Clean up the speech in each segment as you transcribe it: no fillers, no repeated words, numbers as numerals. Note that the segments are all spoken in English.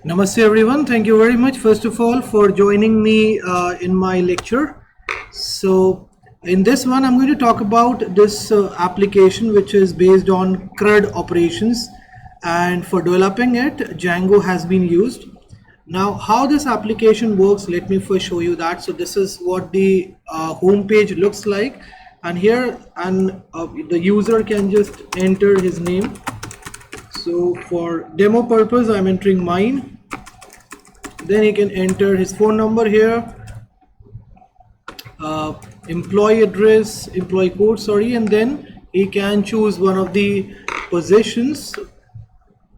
Namaste everyone. Thank you very much first of all for joining me in my lecture. So in this one I'm going to talk about this application which is based on CRUD operations, and for developing it Django has been used. Now how this application works, let me first show you that. So this is what the home page looks like, and here the user can just enter his name. So for demo purpose I'm entering mine. Then he can enter his phone number here, employee address, employee code, sorry, and then he can choose one of the positions.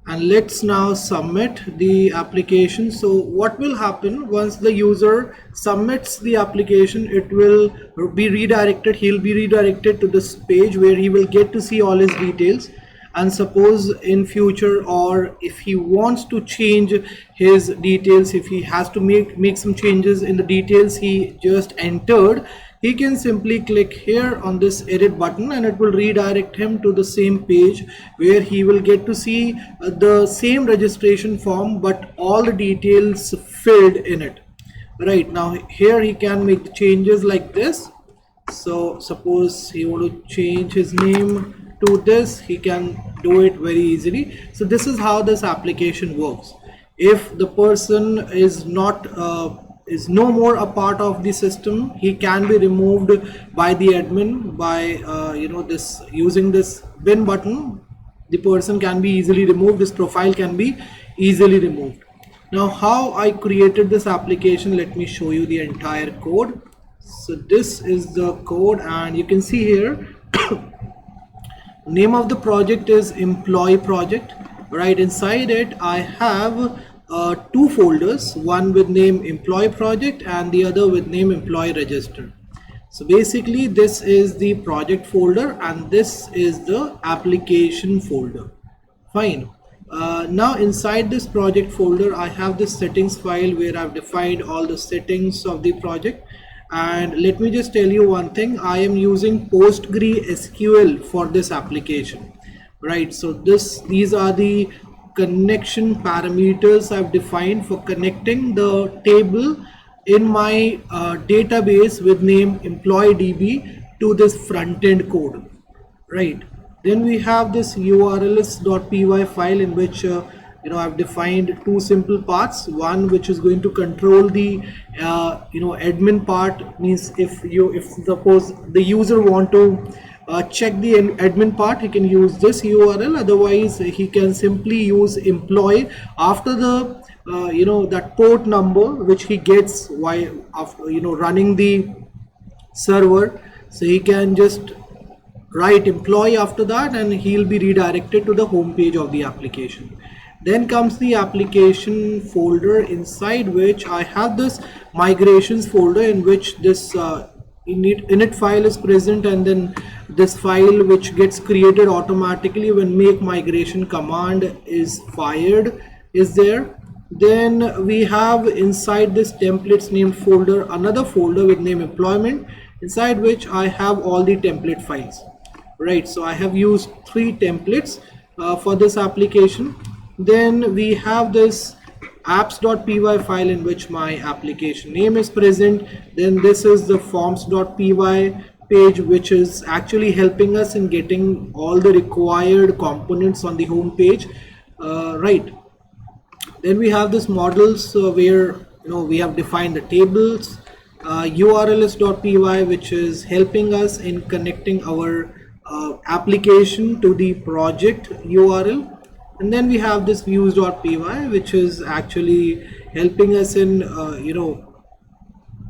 And let's now submit the application. So what will happen once the user submits the application, it will be redirected. He'll be redirected to this page where he will get to see all his details. And suppose in future, or if he wants to change his details, if he has to make some changes in the details he just entered, he can simply click here on this edit button and it will redirect him to the same page where he will get to see the same registration form but all the details filled in it. Right, now here he can make the changes like this. So suppose he want to change his name to this, he can do it very easily. So this is how this application works. If the person is not is no more a part of the system, he can be removed by the admin by this using this bin button. The person can be easily removed, this profile can be easily removed. Now how I created this application, let me show you the entire code. So this is the code, and you can see here name of the project is employee project. Right inside it I have two folders, one with name employee project and the other with name employee register. So basically this is the project folder and this is the application folder. Fine. Now inside this project folder I have this settings file where I've defined all the settings of the project. And let me just tell you one thing, I am using PostgreSQL for this application. Right, so these are the connection parameters I've defined for connecting the table in my database with name employeedb to this front-end code. Right, then we have this urls.py file in which I've defined two simple parts. One which is going to control the admin part, means if suppose the user want to check the admin part, he can use this URL. Otherwise he can simply use employee after the that port number which he gets while after running the server. So he can just write employee after that and he'll be redirected to the home page of the application. Then comes the application folder, inside which I have this migrations folder in which this init file is present, and then this file which gets created automatically when make migration command is fired is there. Then we have inside this templates named folder another folder with name employment, inside which I have all the template files. Right, so I have used 3 templates for this application. Then we have this apps.py file in which my application name is present. Then this is the forms.py page which is actually helping us in getting all the required components on the home page. Right, then we have this models where we have defined the tables, urls.py which is helping us in connecting our application to the project URL. And then we have this views.py which is actually helping us in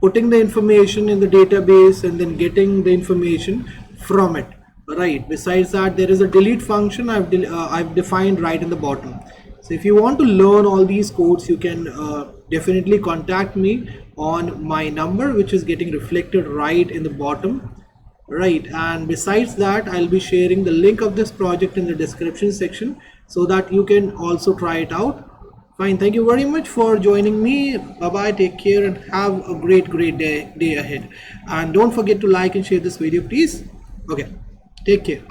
putting the information in the database and then getting the information from it. Right, besides that there is a delete function I've defined right in the bottom. So if you want to learn all these codes, you can definitely contact me on my number which is getting reflected right in the bottom. Right, and besides that I'll be sharing the link of this project in the description section so that you can also try it out. Fine, thank you very much for joining me. Bye bye, take care and have a great day ahead. And don't forget to like and share this video please. Okay, take care.